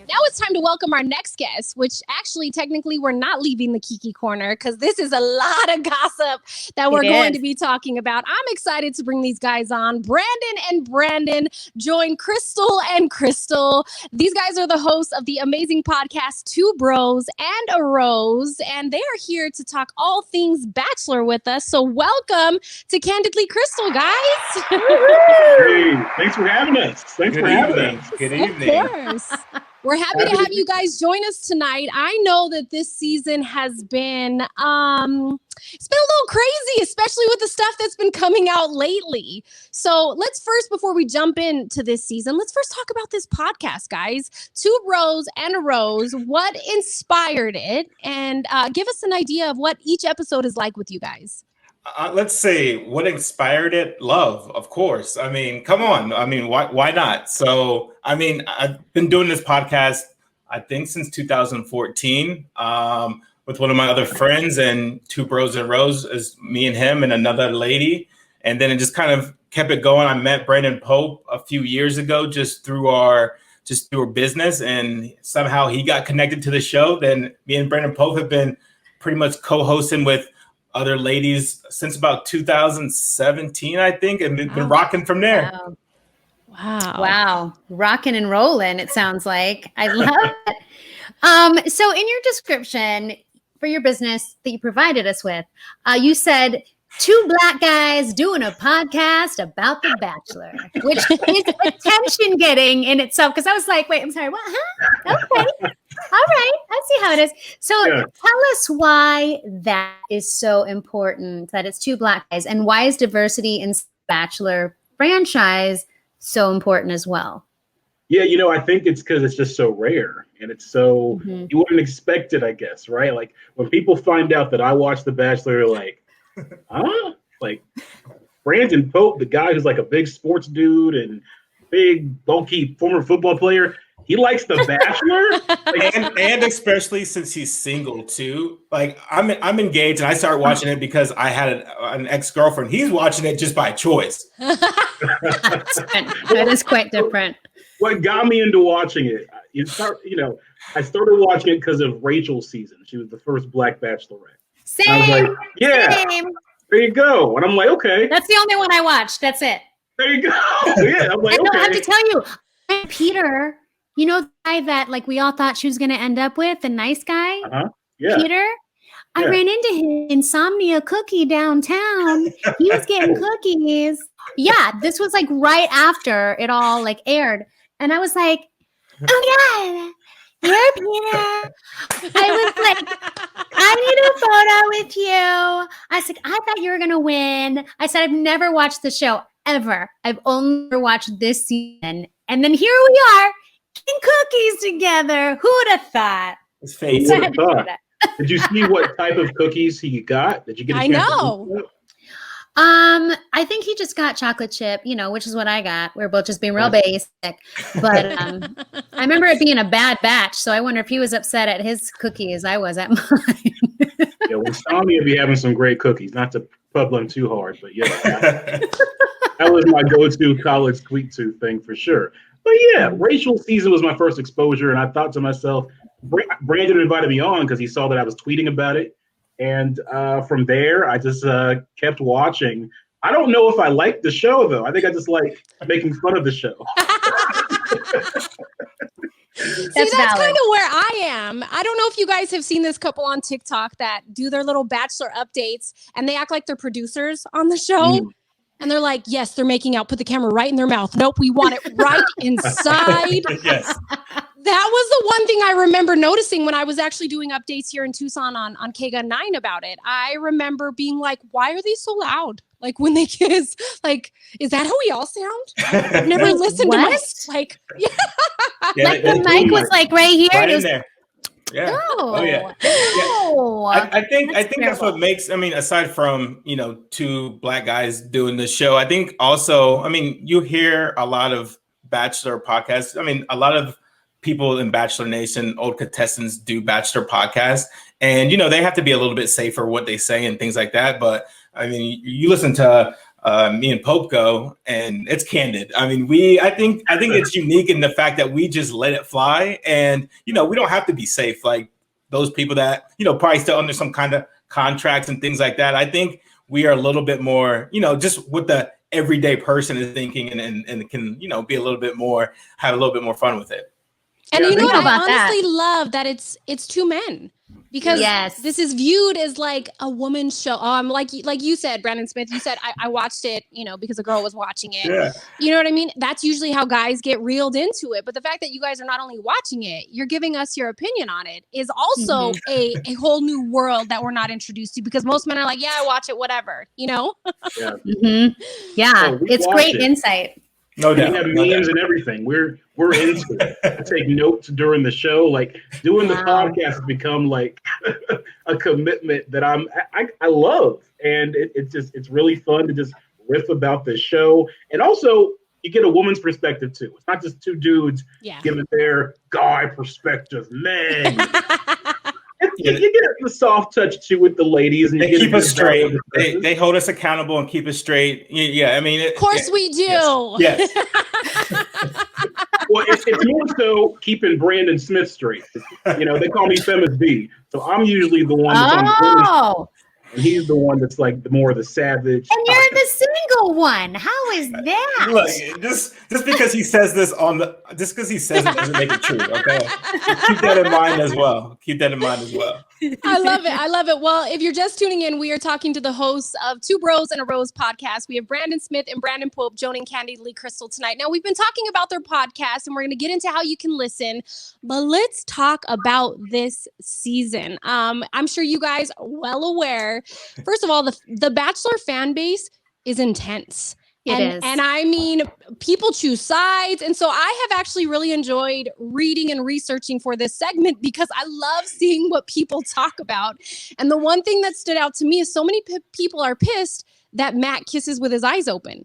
Now it's time to welcome our next guest, which actually technically we're not leaving the Kiki Corner because this is a lot of gossip that we're going to be talking about. I'm excited to bring these guys on. Brandon and Brandon join Krystal and Krystal. These guys are the hosts of the amazing podcast Two Bros and a Rose, and they are here to talk all things Bachelor with us. So welcome to Candidly Krystal, guys. Hey, thanks for having us. Good evening. Of course. We're happy to have you guys join us tonight. I know that this season has been, it's been a little crazy, especially with the stuff that's been coming out lately. So let's first, before we jump into this season, let's first talk about this podcast, guys. Two Bros and a Rose. What inspired it? And give us an idea of what each episode is like with you guys. Let's say what inspired it. Love, of course. I mean, come on. I mean, why not? So, I mean, I've been doing this podcast, I think, since 2014 with one of my other friends, and Two Bros and Rose is me and him and another lady. And then it just kind of kept it going. I met Brandon Pope a few years ago just through our business, and somehow he got connected to the show. Then me and Brandon Pope have been pretty much co-hosting with other ladies since about 2017, I think, and been rocking from there. Wow. Rocking and rolling, it sounds like. I love it. So in your description for your business that you provided us with, you said two Black guys doing a podcast about The Bachelor, which is attention getting in itself. Because I was like, wait, I'm sorry, what? Huh? Okay. All right. I see how it is. So tell us why that is so important, that it's two Black guys, and why is diversity in Bachelor franchise so important as well? Yeah, I think it's because it's just so rare, and it's so, you wouldn't expect it, I guess, right? Like when people find out that I watch The Bachelor, they're like, huh? Like Brandon Pope, the guy who's like a big sports dude and big, bulky former football player, he likes The Bachelor? and especially since he's single too. Like I'm engaged, and I started watching it because I had an ex-girlfriend. He's watching it just by choice. That is quite different. What got me into watching it, I started watching it because of Rachel's season. She was the first Black Bachelorette. Same. I was like, yeah, Same. There you go. And I'm like, okay. That's the only one I watched. That's it. There you go. Yeah, I'm like, I have to tell you, Peter, the guy that like we all thought she was going to end up with, the nice guy, yeah. Peter. I ran into him Insomnia Cookie downtown. He was getting cookies. Yeah, this was like right after it all like aired, and I was like, oh yeah, you're Peter. I was like, I need a photo with you. I said, I thought you were gonna win. I said, I've never watched the show ever. I've only watched this season, and then here we are eating cookies together. Who would have thought? It's fate. Did you see what type of cookies he got? Did you get? I know. I think he just got chocolate chip, which is what I got. We're both just being real basic. But I remember it being a bad batch, so I wonder if he was upset at his cookie as I was at mine. Yeah, well, Tommy will be having some great cookies. Not to pub them too hard, but yeah, that was my go-to college sweet tooth thing for sure. But yeah, Rachel's season was my first exposure, and I thought to myself, Brandon invited me on because he saw that I was tweeting about it. And from there, I just kept watching. I don't know if I liked the show, though. I think I just like making fun of the show. That's kind of where I am. I don't know if you guys have seen this couple on TikTok that do their little Bachelor updates, and they act like they're producers on the show. And they're like, yes, they're making out. Put the camera right in their mouth. Nope, we want it right inside. Yes. That was the one thing I remember noticing when I was actually doing updates here in Tucson on KGUN 9 about it. I remember being like, why are they so loud? Like when they kiss, like, is that how we all sound? I've never listened to my, like, like the mic was like right here. Right it was, in there. Yeah. No. Oh yeah. No. I think that's what makes. I mean, aside from two Black guys doing the show, I think also. I mean, you hear a lot of Bachelor podcasts. I mean, a lot of people in Bachelor Nation, old contestants, do Bachelor podcasts, and they have to be a little bit safer what they say and things like that. But I mean, you listen to me and Pope go, and it's candid. I mean, I think it's unique in the fact that we just let it fly, and we don't have to be safe like those people that probably still under some kind of contracts and things like that. I think we are a little bit more, just what the everyday person is thinking, and can be a little bit more, have a little bit more fun with it. And you know what? I honestly love that it's two men. Because this is viewed as like a woman's show. Like you said, Brandon Smith, you said, I watched it, because a girl was watching it. Yeah. You know what I mean? That's usually how guys get reeled into it. But the fact that you guys are not only watching it, you're giving us your opinion on it is also a whole new world that we're not introduced to, because most men are like, yeah, I watch it, whatever, Yeah. Yeah, it's great insight. No doubt. We have memes and everything. We're into it. I take notes during the show. Like doing the podcast has become like a commitment that I love, and it's really fun to just riff about the show. And also, you get a woman's perspective too. It's not just two dudes giving their guy perspective. Man, you get the soft touch too with the ladies, and they keep us straight. They hold us accountable and keep us straight. Yeah, I mean, of course we do. Yes. Well, it's more so keeping Brandon Smith straight. They call me Femis B, so I'm usually the one that's on the and he's the one that's like the savage. And you're the single one. How is that? Look, just because he says this it doesn't make it true. Okay, keep that in mind as well. I love it. Well, if you're just tuning in, we are talking to the hosts of Two Bros and a Rose podcast. We have Brandon Smith and Brandon Pope joining Candidly Krystal tonight. Now, we've been talking about their podcast, and we're going to get into how you can listen. But let's talk about this season. I'm sure you guys are well aware. First of all, the Bachelor fan base is intense. It is. And I mean, people choose sides. And so I have actually really enjoyed reading and researching for this segment, because I love seeing what people talk about. And the one thing that stood out to me is so many people are pissed that Matt kisses with his eyes open.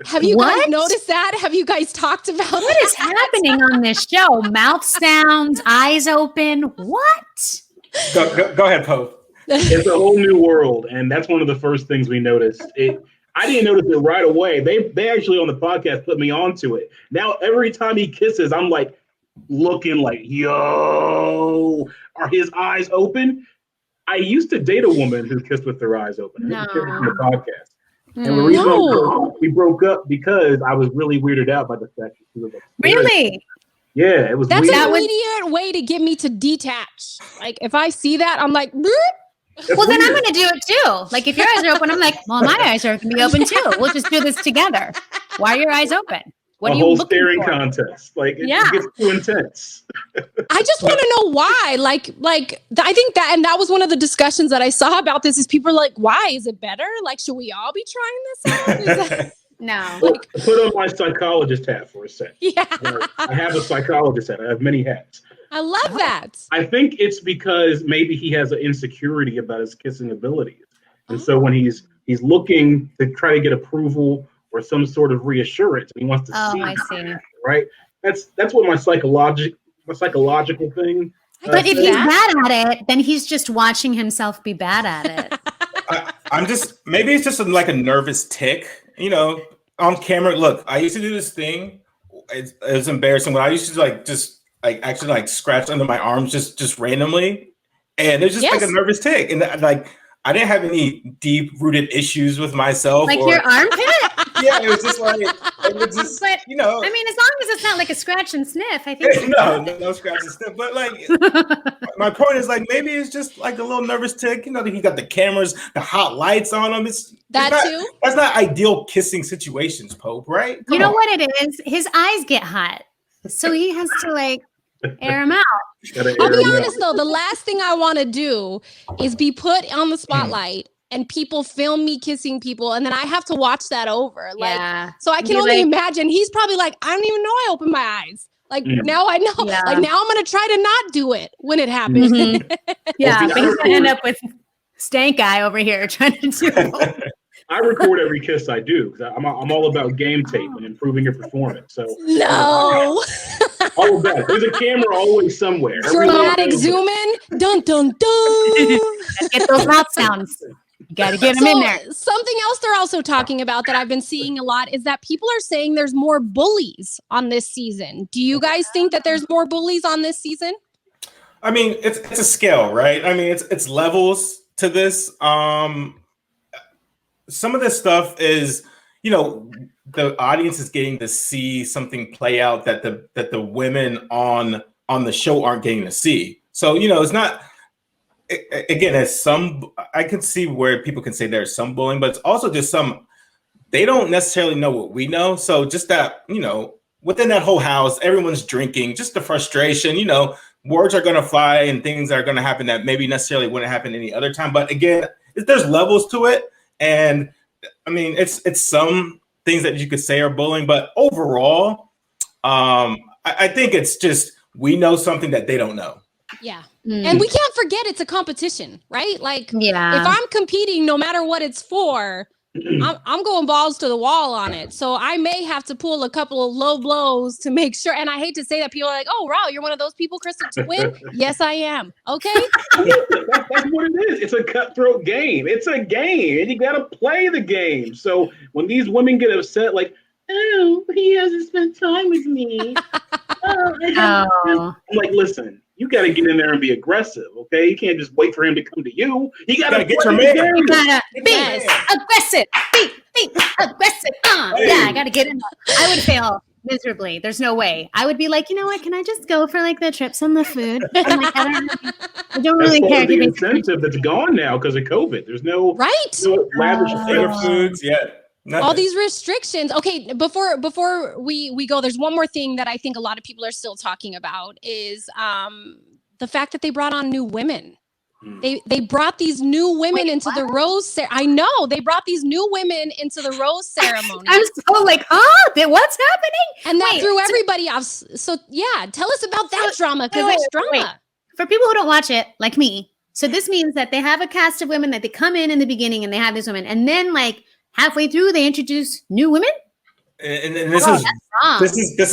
Have you guys noticed that? Have you guys talked about what is happening on this show? Mouth sounds, eyes open. What? Go ahead, Pope. It's a whole new world, and that's one of the first things we noticed. I didn't notice it right away. They actually on the podcast put me onto it. Now every time he kisses, I'm like looking like, yo, are his eyes open? I used to date a woman who kissed with her eyes open. No. On the podcast. And the reason we broke up because I was really weirded out by the fact that she was like, really? Yeah, it was. That's weird. an immediate way to get me to detach. Like if I see that, I'm like, Bloop. Well, then I'm going to do it too. Like if your eyes are open, I'm like, well, my eyes are going to be open too. We'll just do this together. Why are your eyes open? What are you whole looking staring for? contest. Like it gets too intense. I just want to know why. Like I think that, and that was one of the discussions that I saw about this. Is people are like, why is it better? Like, should we all be trying this out? Is that- No. Put on my psychologist hat for a second. Yeah. I have a psychologist hat. I have many hats. I love that. I think it's because maybe he has an insecurity about his kissing abilities. And so when he's looking to try to get approval or some sort of reassurance, he wants to see. I see. Right? That's what my psychological thing. But if he's bad at it, then he's just watching himself be bad at it. Maybe it's just like a nervous tick, on camera. Look, I used to do this thing. It was embarrassing, but I used to actually scratch under my arms just randomly. And it's just like a nervous tick. And I didn't have any deep rooted issues with myself. Like your armpit? Yeah, it was just like, but, I mean, as long as it's not like a scratch and sniff, I think. No scratch and sniff. But my point is maybe it's just like a little nervous tick. He got the cameras, the hot lights on him. That's not ideal kissing situations, Pope, right? You know what it is? His eyes get hot. So he has to air them out. I'll be honest though, the last thing I want to do is be put on the spotlight and people film me kissing people, and then I have to watch that over. So I can only imagine he's probably like, I don't even know I opened my eyes. Now I know. Yeah. Like now I'm gonna try to not do it when it happens. Yeah, but he's gonna end up with stank eye over here trying to do it. I record every kiss I do because I'm all about game tape and improving your performance. So no, all of that. There's a camera always somewhere. Dramatic zoom in. Dun dun dun. Get those mouth sounds. You got to get them in there. Something else they're also talking about that I've been seeing a lot is that people are saying there's more bullies on this season. Do you guys think that there's more bullies on this season? I mean, it's a scale, right? I mean, it's levels to this. Some of this stuff is, you know, the audience is getting to see something play out that the women on the show aren't getting to see. So, you know, it's not, again, as some, I can see where people can say there's some bullying, but it's also just some, they don't necessarily know what we know. So just that, you know, within that whole house, everyone's drinking, just the frustration, you know, words are going to fly and things are going to happen that maybe necessarily wouldn't happen any other time. But again, there's levels to it. And I mean, it's some things that you could say are bullying, but overall, I think it's just, we know something that they don't know. Yeah. And we can't forget it's a competition, right? Like, if I'm competing, no matter what it's for, I'm going balls to the wall on it. So I may have to pull a couple of low blows to make sure. And I hate to say that, people are like, oh, wow, you're one of those people, Krystal, to win? Yes, I am. Okay. That's what it is. It's a cutthroat game. It's a game, and you got to play the game. So when these women get upset, like, oh, he hasn't spent time with me. I'm like, listen, you got to get in there and be aggressive, okay? You can't just wait for him to come to you. You got to get your man. You got to be aggressive. Be aggressive. Yeah, I got to get in there. I would fail miserably. There's no way. I would be like, you know what? Can I just go for like the trips and the food? I'm like, I don't really care. The incentive that's gone now because of COVID. There's no lavish foods yet. Nothing. All these restrictions. Okay, before we go, there's one more thing that I think a lot of people are still talking about is the fact that they brought on new women. They brought these new women into the rose. I know they brought these new women into the rose ceremony. I'm so like, what's happening? And that threw everybody off. So yeah, tell us about that drama, because it's drama. Wait. For people who don't watch it, like me, so this means that they have a cast of women that they come in the beginning and they have these women, and then like halfway through they introduce new women. And this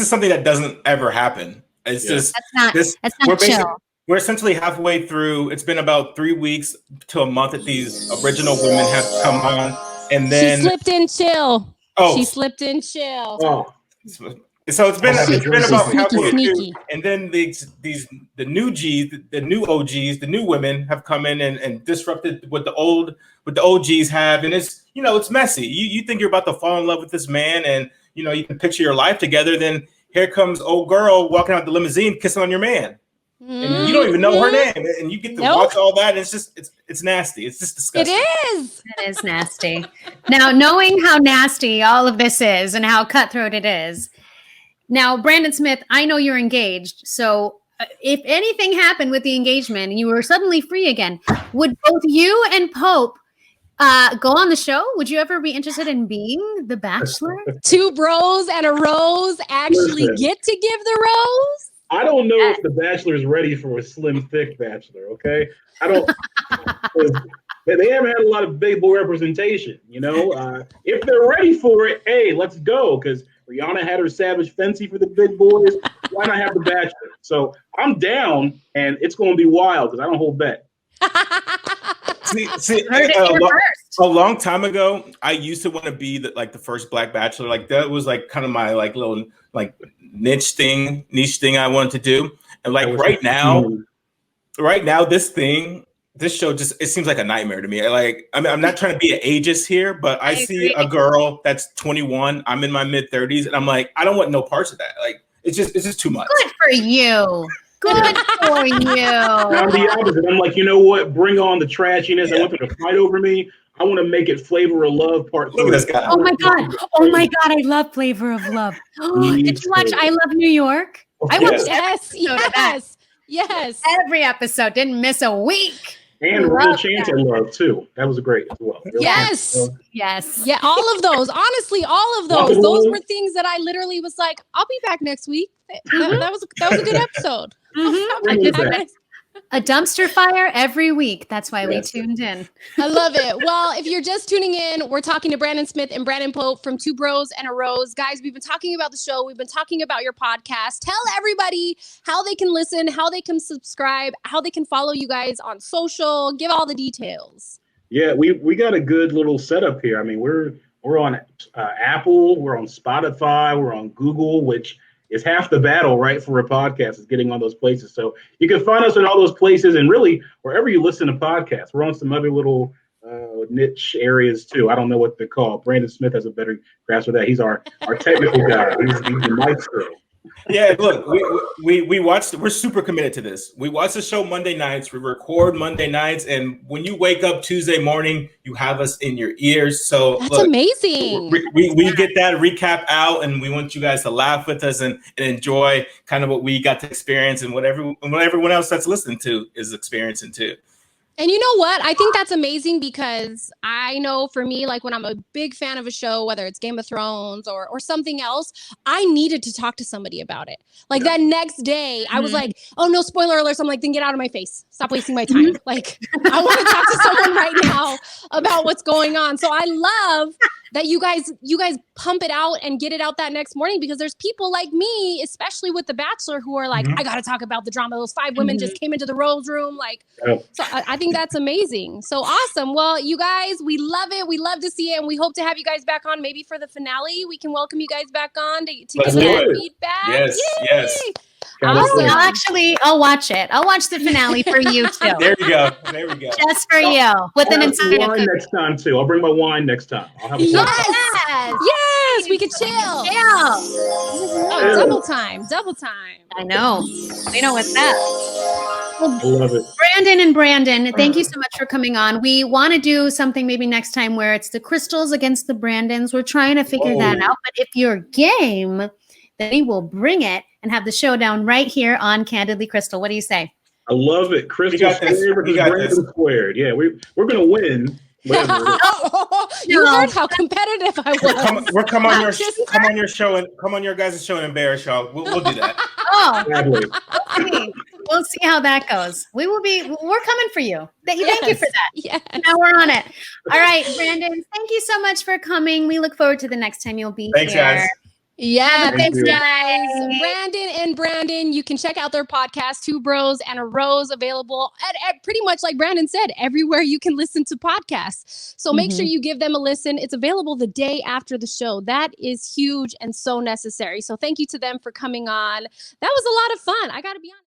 is something that doesn't ever happen. It's just that's not chill. We're essentially halfway through. It's been about 3 weeks to a month that these original women have come on, and then she slipped in chill. Oh, she slipped in chill. Oh. So it's been about halfway through, and then the new OGs, the new women have come in and disrupted what the OGs have, and it's it's messy. You think you're about to fall in love with this man, and you can picture your life together. Then here comes old girl walking out the limousine, kissing on your man. And you don't even know her name, and you get to watch all that. And it's nasty. It's just disgusting. It is nasty. Now, knowing how nasty all of this is and how cutthroat it is, now, Brandon Smith, I know you're engaged. So if anything happened with the engagement and you were suddenly free again, would both you and Pope go on the show? Would you ever be interested in being the Bachelor? Two bros and a rose actually get to give the rose? I don't know if the Bachelor is ready for a slim, thick Bachelor, okay? I don't. They haven't had a lot of big boy representation, If they're ready for it, hey, let's go. Because Rihanna had her Savage Fenty for the big boys. Why not have the Bachelor? So I'm down, and it's going to be wild because I don't hold back. See, a long time ago, I used to want to be the first Black Bachelor. Like that was like kind of my little niche thing I wanted to do. And right now, this show it seems like a nightmare to me. I'm not trying to be ageist here, but I see a girl that's 21. I'm in my mid 30s, and I'm like, I don't want no parts of that. It's just too much. Good for you. Good for you. I'm the opposite. I'm like, you know what? Bring on the trashiness. Yeah. I want them to fight over me. I want to make it Flavor of Love Part 2. Oh my God. I love Flavor of Love. Did you watch I Love New York? I watched Yes. Every episode. Didn't miss a week. And Real Chance I love too. That was great as well. Yes. Yeah, all of those. Honestly, all of those. Those were things that I literally was like, I'll be back next week. That was a good episode. A dumpster fire every week. That's why we tuned in. I love it. Well, if you're just tuning in, we're talking to Brandon Smith and Brandon Pope from Two Bros and a Rose. Guys, we've been talking about the show. We've been talking about your podcast. Tell everybody how they can listen, how they can subscribe, how they can follow you guys on social. Give all the details. Yeah, we got a good little setup here. I mean, we're on Apple, we're on Spotify, we're on Google, which is half the battle, right, for a podcast is getting on those places. So you can find us in all those places, and really wherever you listen to podcasts. We're on some other little niche areas too. I don't know what they're called. Brandon Smith has a better grasp of that. He's our technical guy. He's the maestro. Yeah, look, we watched. We're super committed to this. We watch the show Monday nights. We record Monday nights, and when you wake up Tuesday morning, you have us in your ears. So that's look, amazing. We get that recap out, and we want you guys to laugh with us and enjoy kind of what we got to experience and what everyone else that's listening to is experiencing too. And you know what? I think that's amazing because I know for me, like when I'm a big fan of a show, whether it's Game of Thrones or something else, I needed to talk to somebody about it. Like that next day, I was like, oh, no, spoiler alerts. I'm like, then get out of my face. Stop wasting my time. Like, I want to talk to someone right now about what's going on. So I love that you guys pump it out and get it out that next morning, because there's people like me, especially with The Bachelor, who are like, I got to talk about the drama. Those 5 women just came into the Rose room. Like, so I think that's amazing. So awesome. Well, you guys, we love it. We love to see it. And we hope to have you guys back on maybe for the finale. We can welcome you guys back on to give that feedback. Yes, Yay! yes. Awesome. I'll watch it. I'll watch the finale for you too. There we go. There we go. Just for you. With an entire wine next time too. I'll bring my wine next time. I'll have a Yes, we could chill. Oh, double time. I know. We know what's that. Well, I love it. Brandon, thank you so much for coming on. We want to do something maybe next time where it's the Krystals against the Brandons. We're trying to figure that out. But if you're game, then we will bring it and have the showdown right here on Candidly Krystal. What do you say? I love it. Krystal squared versus Brandon squared. Yeah, we're going to win. You heard how competitive I was. We're come on your show and come on your guys' show and embarrass y'all. We'll do that. We'll see how that goes. We're coming for you. Thank you for that. Yes. Now we're on it. All right, Brandon, thank you so much for coming. We look forward to the next time you'll be here. Thanks, guys. Yeah, thanks, guys. Brandon, you can check out their podcast, 2 Bros and a Rose, available at pretty much, like Brandon said, everywhere you can listen to podcasts. So make sure you give them a listen. It's available the day after the show. That is huge and so necessary. So thank you to them for coming on. That was a lot of fun. I got to be honest.